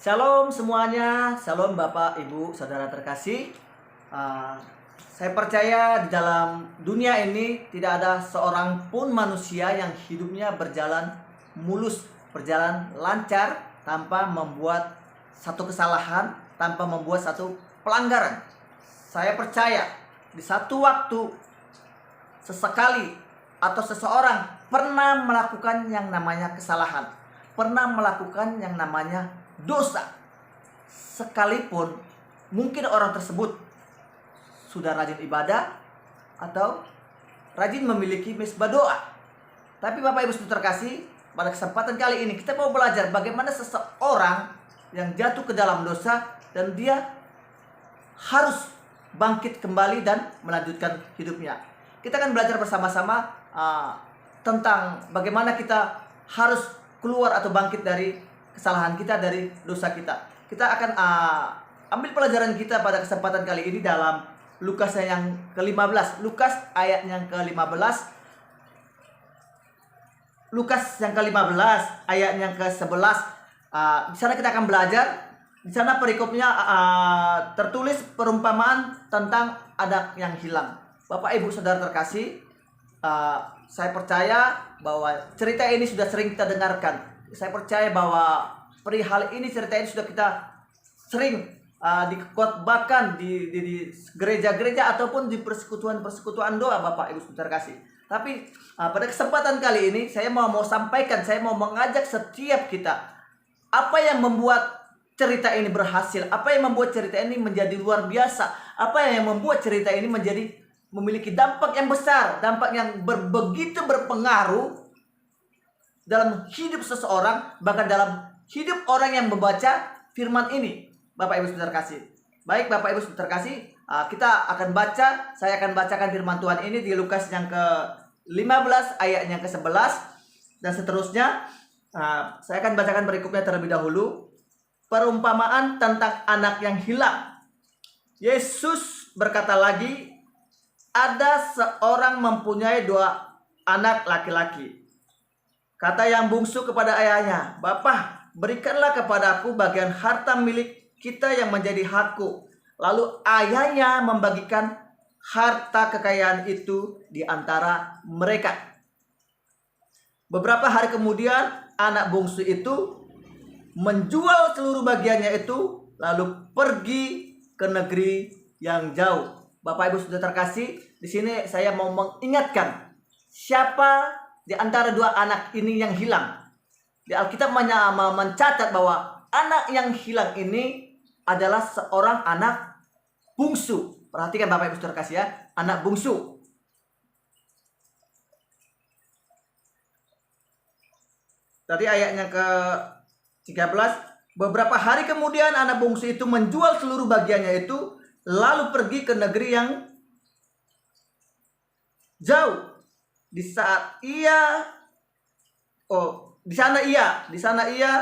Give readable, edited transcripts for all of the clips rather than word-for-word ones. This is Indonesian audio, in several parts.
Shalom semuanya, shalom Bapak, Ibu, Saudara terkasih. Uh, saya percaya di dalam dunia ini tidak ada seorang pun manusia yang hidupnya berjalan mulus, berjalan lancar tanpa membuat satu kesalahan, tanpa membuat satu pelanggaran. Saya percaya di satu waktu sesekali atau seseorang pernah melakukan yang namanya kesalahan, pernah melakukan yang namanya dosa. Sekalipun mungkin orang tersebut sudah rajin ibadah atau rajin memiliki mesbah doa. Tapi Bapak Ibu Saudara terkasih, pada kesempatan kali ini kita mau belajar bagaimana seseorang yang jatuh ke dalam dosa dan dia harus bangkit kembali dan melanjutkan hidupnya. Kita akan belajar bersama-sama tentang bagaimana kita harus keluar atau bangkit dari kesalahan kita, dari dosa kita. Kita akan ambil pelajaran kita pada kesempatan kali ini dalam Lukas yang ke-15. Lukas ayat yang ke-15. Lukas yang ke-15 ayat yang ke-11. Di sana kita akan belajar. Di sana perikopnya tertulis perumpamaan tentang anak yang hilang. Bapak Ibu Saudara terkasih, saya percaya bahwa cerita ini sudah sering kita dengarkan. Saya percaya bahwa perihal ini, cerita ini sudah kita sering dikotbahkan di gereja-gereja ataupun di persekutuan-persekutuan doa Bapak Ibu Saudara terkasih. Tapi pada kesempatan kali ini saya mau sampaikan, saya mau mengajak setiap kita, apa yang membuat cerita ini berhasil, apa yang membuat cerita ini menjadi luar biasa, apa yang membuat cerita ini memiliki dampak yang besar, dampak yang begitu berpengaruh dalam hidup seseorang, bahkan dalam hidup orang yang membaca firman ini. Bapak Ibu Saudara kasih. Baik Bapak Ibu Saudara kasih, kita akan baca, saya akan bacakan firman Tuhan ini di Lukas yang ke-15 ayat yang ke-11 dan seterusnya. Saya akan bacakan berikutnya terlebih dahulu. Perumpamaan tentang anak yang hilang. Yesus berkata lagi, ada seorang mempunyai 2 anak laki-laki. Kata yang bungsu kepada ayahnya, "Bapa, berikanlah kepadaku bagian harta milik kita yang menjadi hakku." Lalu ayahnya membagikan harta kekayaan itu di antara mereka. Beberapa hari kemudian, anak bungsu itu menjual seluruh bagiannya itu, lalu pergi ke negeri yang jauh. Bapak Ibu Saudara terkasih, di sini saya mau mengingatkan siapa di antara 2 anak ini yang hilang. Di Alkitab mencatat bahwa anak yang hilang ini adalah seorang anak bungsu. Perhatikan Bapak Ibu Saudara terkasih ya, anak bungsu. Tadi ayatnya ke-13, beberapa hari kemudian anak bungsu itu menjual seluruh bagiannya itu, lalu pergi ke negeri yang jauh. Di sana ia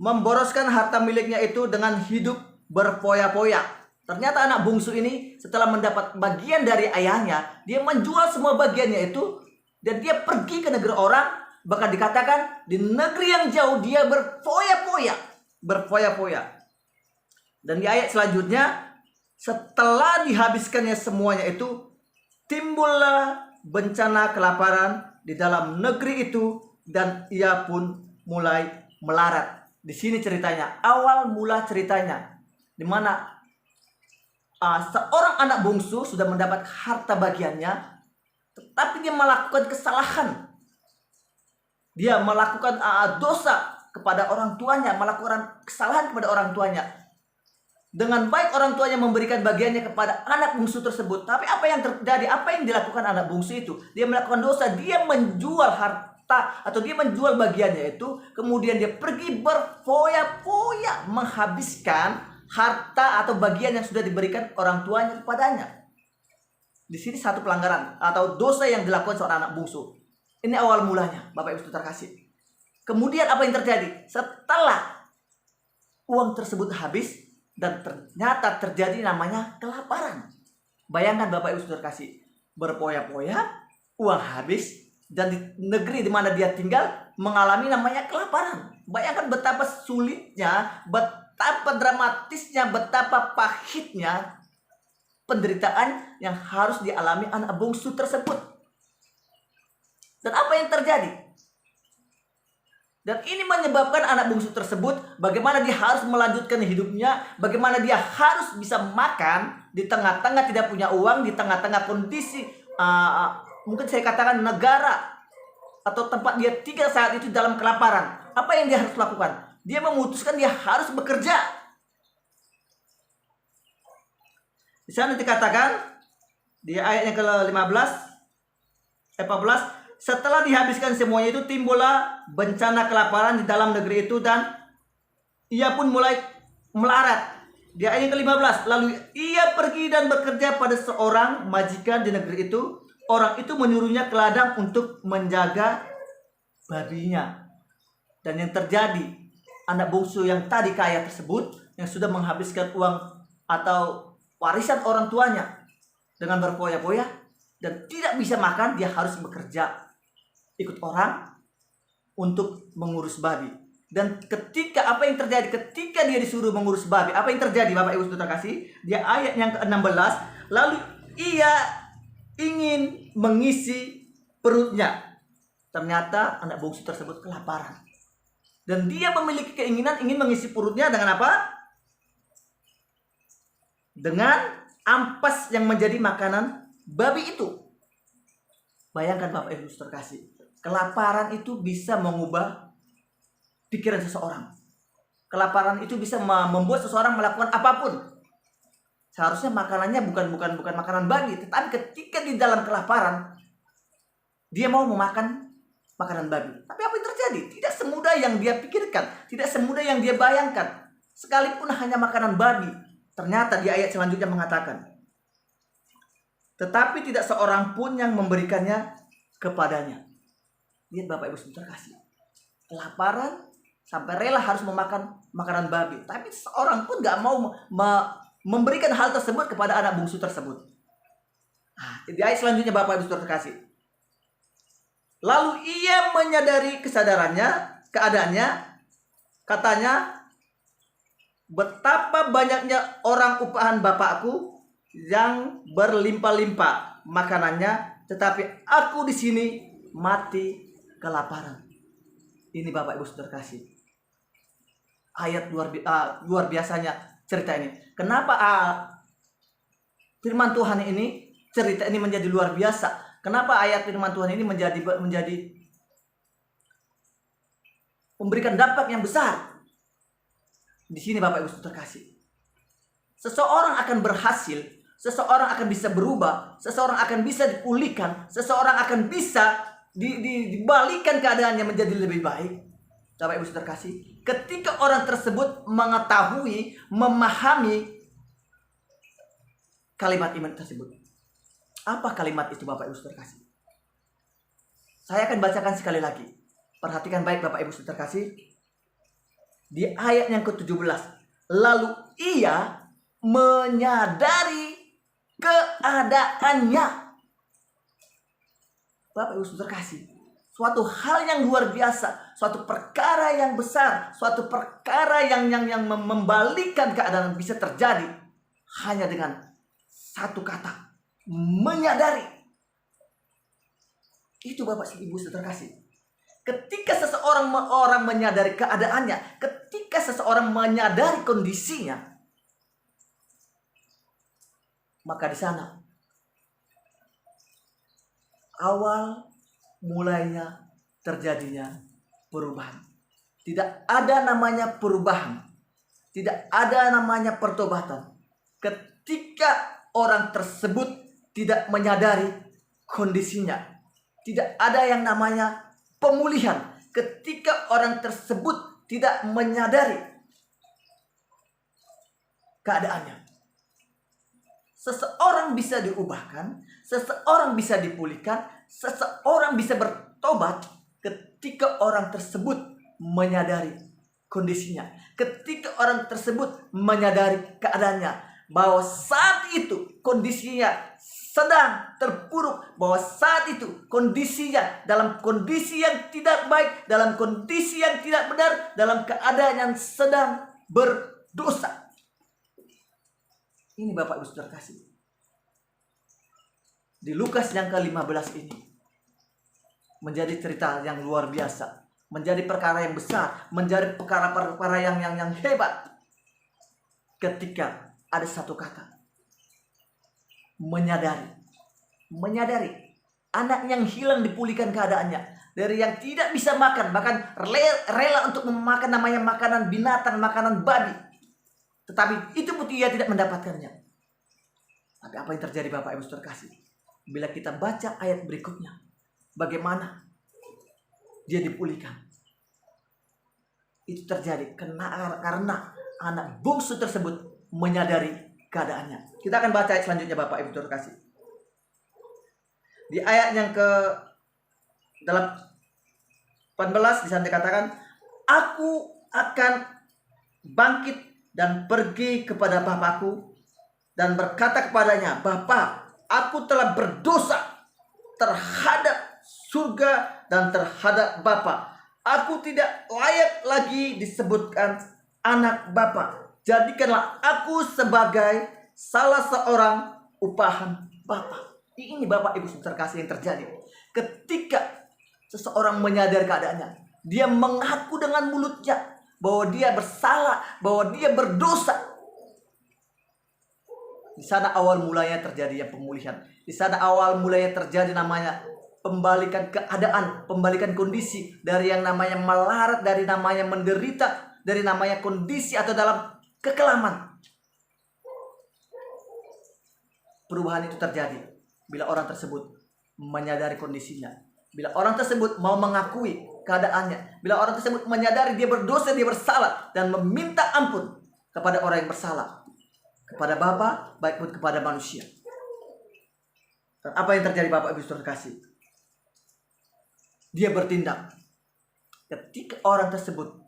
memboroskan harta miliknya itu dengan hidup berfoya-foya. Ternyata anak bungsu ini setelah mendapat bagian dari ayahnya, dia menjual semua bagiannya itu dan dia pergi ke negeri orang, bahkan dikatakan di negeri yang jauh dia berfoya-foya. Dan di ayat selanjutnya, setelah dihabiskannya semuanya itu, timbullah bencana kelaparan di dalam negeri itu dan ia pun mulai melarat. Di sini ceritanya, awal mula ceritanya, di mana seorang anak bungsu sudah mendapat harta bagiannya, tetapi dia melakukan kesalahan. Dia melakukan dosa kepada orang tuanya, melakukan kesalahan kepada orang tuanya. Dengan baik orang tuanya memberikan bagiannya kepada anak bungsu tersebut. Tapi apa yang terjadi? Apa yang dilakukan anak bungsu itu? Dia melakukan dosa. Dia menjual harta atau dia menjual bagiannya itu. Kemudian dia pergi berfoya-foya menghabiskan harta atau bagian yang sudah diberikan orang tuanya kepadanya. Di sini satu pelanggaran atau dosa yang dilakukan seorang anak bungsu. Ini awal mulanya, Bapak Ibu Saudara terkasih. Kemudian apa yang terjadi? Setelah uang tersebut habis, dan ternyata terjadi namanya kelaparan. Bayangkan Bapak Ibu Saudara kasih, berpoya-poya, uang habis, dan di negeri di mana dia tinggal mengalami namanya kelaparan. Bayangkan betapa sulitnya, betapa dramatisnya, betapa pahitnya penderitaan yang harus dialami anak bungsu tersebut. Dan apa yang terjadi? Dan ini menyebabkan anak bungsu tersebut bagaimana dia harus melanjutkan hidupnya, bagaimana dia harus bisa makan di tengah-tengah tidak punya uang, di tengah-tengah kondisi mungkin saya katakan negara atau tempat dia tinggal saat itu dalam kelaparan. Apa yang dia harus lakukan? Dia memutuskan dia harus bekerja. Di sana dikatakan di ayat yang ke-15, 14, setelah dihabiskan semuanya itu timbullah bencana kelaparan di dalam negeri itu dan ia pun mulai melarat. Di ayat yang ke-15, lalu ia pergi dan bekerja pada seorang majikan di negeri itu. Orang itu menyuruhnya ke ladang untuk menjaga babinya. Dan yang terjadi, anak bungsu yang tadi kaya tersebut, yang sudah menghabiskan uang atau warisan orang tuanya dengan berfoya-foya dan tidak bisa makan, dia harus bekerja, ikut orang untuk mengurus babi. Dan ketika apa yang terjadi ketika dia disuruh mengurus babi, apa yang terjadi Bapak Ibu Saudara kasih? Dia ayat yang ke-16, lalu ia ingin mengisi perutnya. Ternyata anak bungsu tersebut kelaparan. Dan dia memiliki keinginan ingin mengisi perutnya dengan apa? Dengan ampas yang menjadi makanan babi itu. Bayangkan Bapak Ibu Saudara kasih, kelaparan itu bisa mengubah pikiran seseorang. Kelaparan itu bisa membuat seseorang melakukan apapun. Seharusnya makanannya bukan makanan babi, tetapi ketika di dalam kelaparan dia mau memakan makanan babi. Tapi apa yang terjadi? Tidak semudah yang dia pikirkan, tidak semudah yang dia bayangkan. Sekalipun hanya makanan babi, ternyata di ayat selanjutnya mengatakan, tetapi tidak seorang pun yang memberikannya kepadanya. Lihat Bapak Ibu Saudara kasih, kelaparan sampai rela harus memakan makanan babi, tapi seorang pun gak mau memberikan hal tersebut kepada anak bungsu tersebut. Di ayat selanjutnya Bapak Ibu Saudara kasih, lalu ia menyadari keadaannya, katanya, betapa banyaknya orang upahan bapakku yang berlimpah-limpah makanannya, tetapi aku di sini mati kelaparan. Ini Bapak Ibu Saudara kasih, ayat luar biasanya cerita ini. Kenapa firman Tuhan ini, cerita ini menjadi luar biasa? Kenapa ayat firman Tuhan ini menjadi memberikan dampak yang besar? Di sini Bapak Ibu Saudara kasih, seseorang akan berhasil, seseorang akan bisa berubah, seseorang akan bisa dipulihkan, seseorang akan bisa dibalikan keadaannya menjadi lebih baik. Bapak Ibu Saudara kasih, ketika orang tersebut mengetahui, memahami kalimat iman tersebut. Apa kalimat itu Bapak Ibu Saudara kasih? Saya akan bacakan sekali lagi. Perhatikan baik Bapak Ibu Saudara kasih. Di ayat yang ke-17, lalu ia menyadari keadaannya. Bapak Ibu Saudara kasih, suatu hal yang luar biasa, suatu perkara yang besar, suatu perkara yang membalikan keadaan bisa terjadi hanya dengan satu kata, menyadari. Itu Bapak Ibu Saudara kasih. Ketika seseorang menyadari keadaannya, ketika seseorang menyadari kondisinya, maka di sana awal mulainya terjadinya perubahan. Tidak ada namanya perubahan, tidak ada namanya pertobatan ketika orang tersebut tidak menyadari kondisinya. Tidak ada yang namanya pemulihan ketika orang tersebut tidak menyadari keadaannya. Seseorang bisa diubahkan, seseorang bisa dipulihkan, seseorang bisa bertobat ketika orang tersebut menyadari kondisinya. Ketika orang tersebut menyadari keadaannya, bahwa saat itu kondisinya sedang terpuruk, bahwa saat itu kondisinya dalam kondisi yang tidak baik, dalam kondisi yang tidak benar, dalam keadaan yang sedang berdosa. Ini Bapak Ibu Saudara kasih. Di Lukas yang ke-15 ini menjadi cerita yang luar biasa, menjadi perkara yang besar, menjadi perkara-perkara yang hebat. Ketika ada satu kata, menyadari anak yang hilang dipulihkan keadaannya, dari yang tidak bisa makan, bahkan rela untuk memakan namanya makanan binatang, makanan babi, tetapi itu pun ia tidak mendapatkannya. Tapi apa yang terjadi Bapak Ibu Saudara kasih? Bila kita baca ayat berikutnya, bagaimana dia dipulihkan? Itu terjadi karena anak bungsu tersebut menyadari keadaannya. Kita akan baca ayat selanjutnya Bapak Ibu Saudara kasih. Di ayat yang ke dalam 14 di sana dikatakan, aku akan bangkit dan pergi kepada Bapakku dan berkata kepadanya, Bapa, aku telah berdosa terhadap surga dan terhadap Bapa. Aku tidak layak lagi disebutkan anak Bapa. Jadikanlah aku sebagai salah seorang upahan Bapa. Ini Bapak Ibu Saudara kasih yang terjadi. Ketika seseorang menyadari keadaannya, dia mengaku dengan mulutnya bahwa dia bersalah, bahwa dia berdosa. Di sana awal mulanya terjadi pemulihan. Di sana awal mulanya terjadi namanya pembalikan keadaan, pembalikan kondisi dari yang namanya melarat, dari namanya menderita, dari namanya kondisi atau dalam kekelaman. Perubahan itu terjadi bila orang tersebut menyadari kondisinya, bila orang tersebut mau mengakui keadaannya, bila orang tersebut menyadari dia berdosa, dia bersalah, dan meminta ampun kepada orang yang bersalah, kepada Bapa, baik pun kepada manusia. Dan apa yang terjadi Bapak Ibu Saudara kasih? Dia bertindak. Ketika orang tersebut,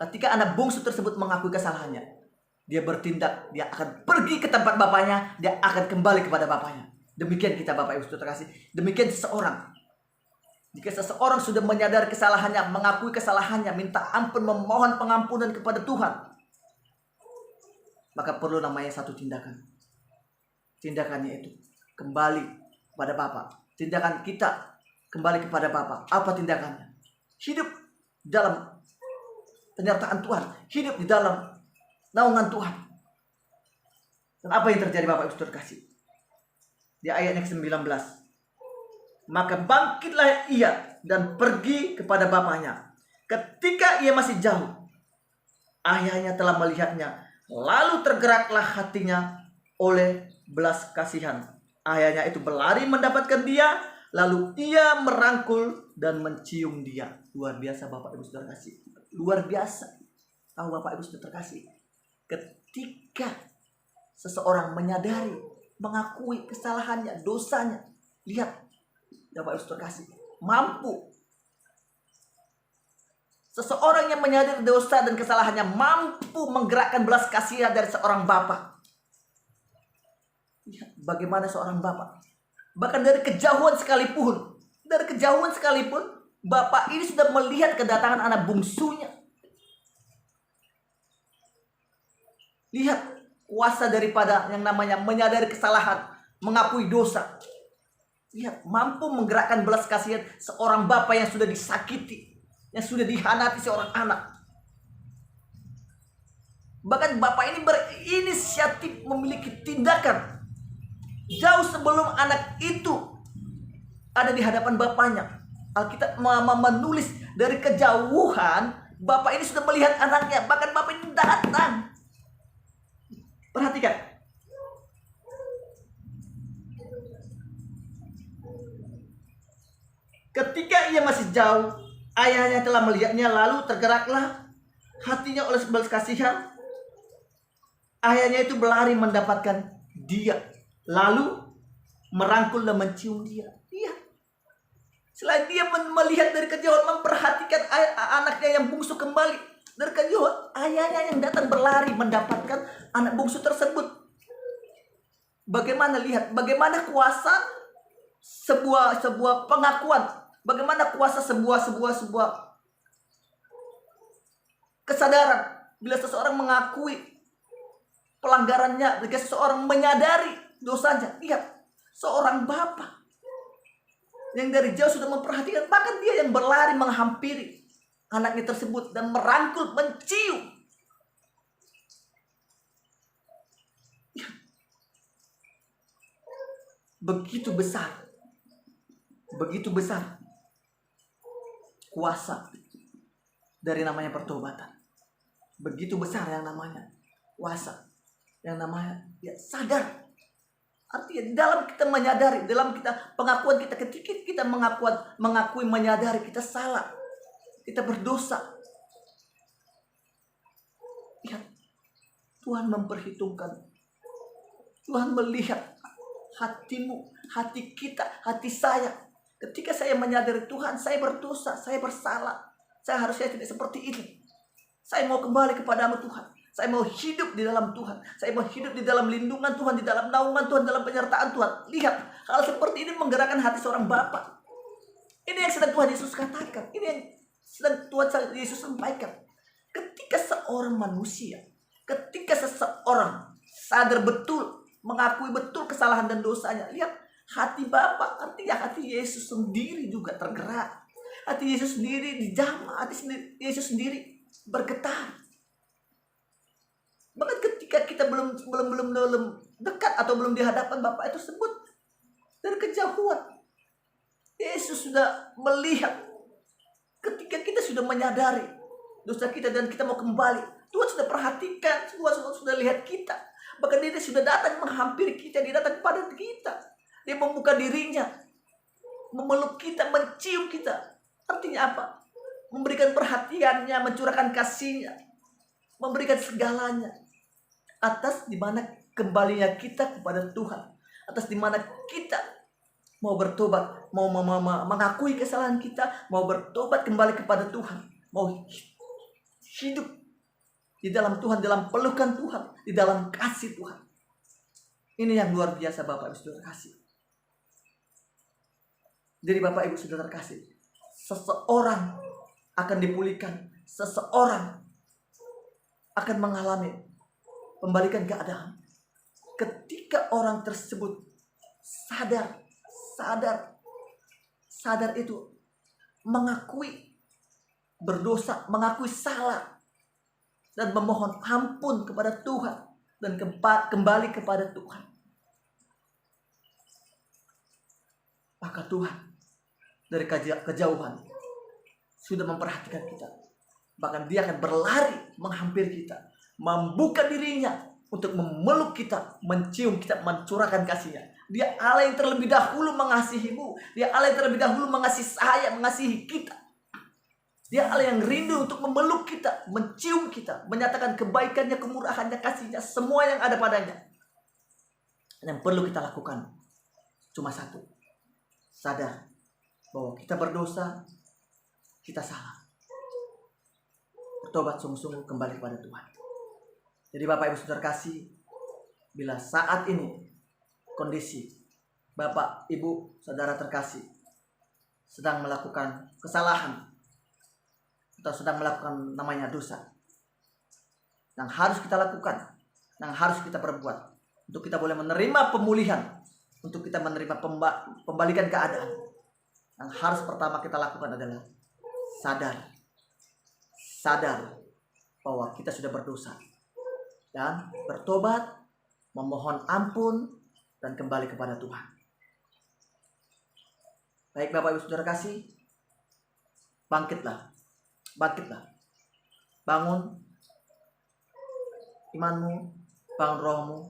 ketika anak bungsu tersebut mengakui kesalahannya, dia bertindak, dia akan pergi ke tempat bapaknya, dia akan kembali kepada bapaknya. Demikian kita Bapak Ibu Saudara kasih. Demikian seseorang. Jika seseorang sudah menyadari kesalahannya, mengakui kesalahannya, minta ampun, memohon pengampunan kepada Tuhan, maka perlu namanya satu tindakan. Tindakannya itu kembali kepada Bapa. Tindakan kita kembali kepada Bapa. Apa tindakannya? Hidup dalam penyertaan Tuhan, hidup di dalam naungan Tuhan. Dan apa yang terjadi Bapak Ibu Saudara kasih? Di ayat yang ke-19. Maka bangkitlah ia dan pergi kepada bapaknya. Ketika ia masih jauh, ayahnya telah melihatnya. Lalu tergeraklah hatinya oleh belas kasihan. Ayahnya itu berlari mendapatkan dia. Lalu ia merangkul dan mencium dia. Luar biasa Bapak Ibu Saudara kasih. Luar biasa. Tahu Bapak Ibu Saudara kasih. Ketika seseorang menyadari, mengakui kesalahannya, dosanya. Lihat Bapak Ibu Saudara kasih. Mampu. Seseorang yang menyadari dosa dan kesalahannya mampu menggerakkan belas kasihan dari seorang bapa. Lihat bagaimana seorang bapa. Bahkan dari kejauhan sekalipun. Dari kejauhan sekalipun. Bapak ini sudah melihat kedatangan anak bungsunya. Lihat kuasa daripada yang namanya menyadari kesalahan. Mengakui dosa. Lihat mampu menggerakkan belas kasihan seorang bapak yang sudah disakiti. Yang sudah dihanati seorang anak. Bahkan bapak ini berinisiatif memiliki tindakan. Jauh sebelum anak itu ada di hadapan bapaknya. Alkitab menulis dari kejauhan. Bapak ini sudah melihat anaknya. Bahkan bapak ini datang. Perhatikan. Ketika ia masih jauh, ayahnya telah melihatnya, lalu tergeraklah hatinya oleh belas kasihan. Ayahnya itu berlari mendapatkan dia, lalu merangkul dan mencium dia. Iya. Selain dia melihat dari kejauhan, memperhatikan anaknya yang bungsu kembali dari kejauhan, ayahnya yang datang berlari mendapatkan anak bungsu tersebut. bagaimana kuasa sebuah pengakuan, bagaimana kuasa sebuah kesadaran bila seseorang mengakui pelanggarannya, jika seseorang menyadari dosanya. Lihat, seorang bapak yang dari jauh sudah memperhatikan, bahkan dia yang berlari menghampiri anaknya tersebut dan merangkul, mencium. Ya. Begitu besar kuasa dari namanya pertobatan. Begitu besar yang namanya kuasa, yang namanya sadar. Artinya dalam kita menyadari, dalam kita pengakuan kita, ketika kita mengakui menyadari kita salah, kita berdosa. Ya, Tuhan memperhitungkan. Tuhan melihat hatimu, hati kita, hati saya. Ketika saya menyadari Tuhan, saya berdosa, saya bersalah. Saya harusnya tidak seperti ini. Saya mau kembali kepadamu Tuhan. Saya mau hidup di dalam Tuhan. Saya mau hidup di dalam lindungan Tuhan, di dalam naungan Tuhan, dalam penyertaan Tuhan. Lihat, hal seperti ini menggerakkan hati seorang bapak. Ini yang sedang Tuhan Yesus katakan. Ini yang sedang Tuhan Yesus sampaikan. Ketika seorang manusia, ketika seseorang sadar betul, mengakui betul kesalahan dan dosanya. Lihat, hati bapak, artinya hati Yesus sendiri juga tergerak. Hati Yesus sendiri dijamah, hati Yesus sendiri bergetar. Bahkan ketika kita belum dekat atau belum di hadapan Bapa itu sebut dari kejauhan, Yesus sudah melihat. Ketika kita sudah menyadari dosa kita dan kita mau kembali, Tuhan sudah perhatikan, Tuhan sudah lihat kita. Bahkan dia sudah datang menghampiri kita, dia datang kepada kita. Dia membuka dirinya, memeluk kita, mencium kita. Artinya apa? Memberikan perhatiannya, mencurahkan kasihnya, memberikan segalanya. Atas dimana kembalinya kita kepada Tuhan. Atas dimana kita mau bertobat, mau mengakui kesalahan kita, mau bertobat kembali kepada Tuhan, mau hidup di dalam Tuhan, dalam pelukan Tuhan, di dalam kasih Tuhan. Ini yang luar biasa Bapak Ibu Saudara kasih. Jadi Bapak Ibu Saudara kasih, seseorang akan dipulihkan, seseorang akan mengalami pembalikan keadaan ketika orang tersebut sadar itu mengakui berdosa, mengakui salah dan memohon ampun kepada Tuhan dan kembali kepada Tuhan. Maka Tuhan dari kejauhan sudah memperhatikan kita. Bahkan dia akan berlari menghampiri kita, membuka dirinya untuk memeluk kita, mencium kita, mencurahkan kasihnya. Dia Allah yang terlebih dahulu mengasihimu. Dia Allah yang terlebih dahulu mengasihi saya, mengasihi kita. Dia Allah yang rindu untuk memeluk kita, mencium kita, menyatakan kebaikannya, kemurahannya, kasihnya, semua yang ada padanya. Yang perlu kita lakukan cuma satu. Sadar bahwa kita berdosa, kita salah. Bertobat sungguh-sungguh kembali kepada Tuhan. Jadi Bapak Ibu Saudara kasih, bila saat ini kondisi Bapak Ibu Saudara terkasih sedang melakukan kesalahan atau sedang melakukan namanya dosa, yang harus kita lakukan, yang harus kita perbuat untuk kita boleh menerima pemulihan, untuk kita menerima pembalikan keadaan, yang harus pertama kita lakukan adalah sadar bahwa kita sudah berdosa dan bertobat, memohon ampun dan kembali kepada Tuhan. Baik Bapak Ibu Saudara kasih, bangkitlah. Bangun imanmu, bangun rohmu.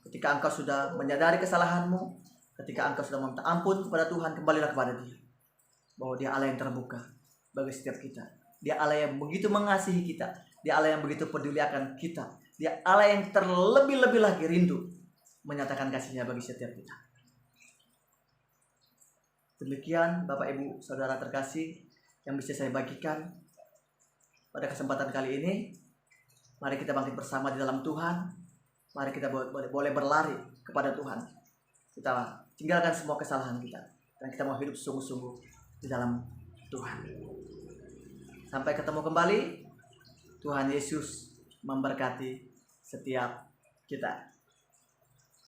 Ketika engkau sudah menyadari kesalahanmu, ketika engkau sudah meminta ampun kepada Tuhan, kembalilah kepada Dia. Bahwa Dia Allah yang terbuka bagi setiap kita. Dia Allah yang begitu mengasihi kita. Dia Allah yang begitu peduli akan kita. Dia Allah yang terlebih-lebih lagi rindu menyatakan kasihnya bagi setiap kita. Demikian Bapak Ibu Saudara terkasih yang bisa saya bagikan pada kesempatan kali ini. Mari kita bangkit bersama di dalam Tuhan. Mari kita boleh berlari kepada Tuhan. Kita tinggalkan semua kesalahan kita dan kita mau hidup sungguh-sungguh di dalam Tuhan. Sampai ketemu kembali. Tuhan Yesus memberkati setiap kita.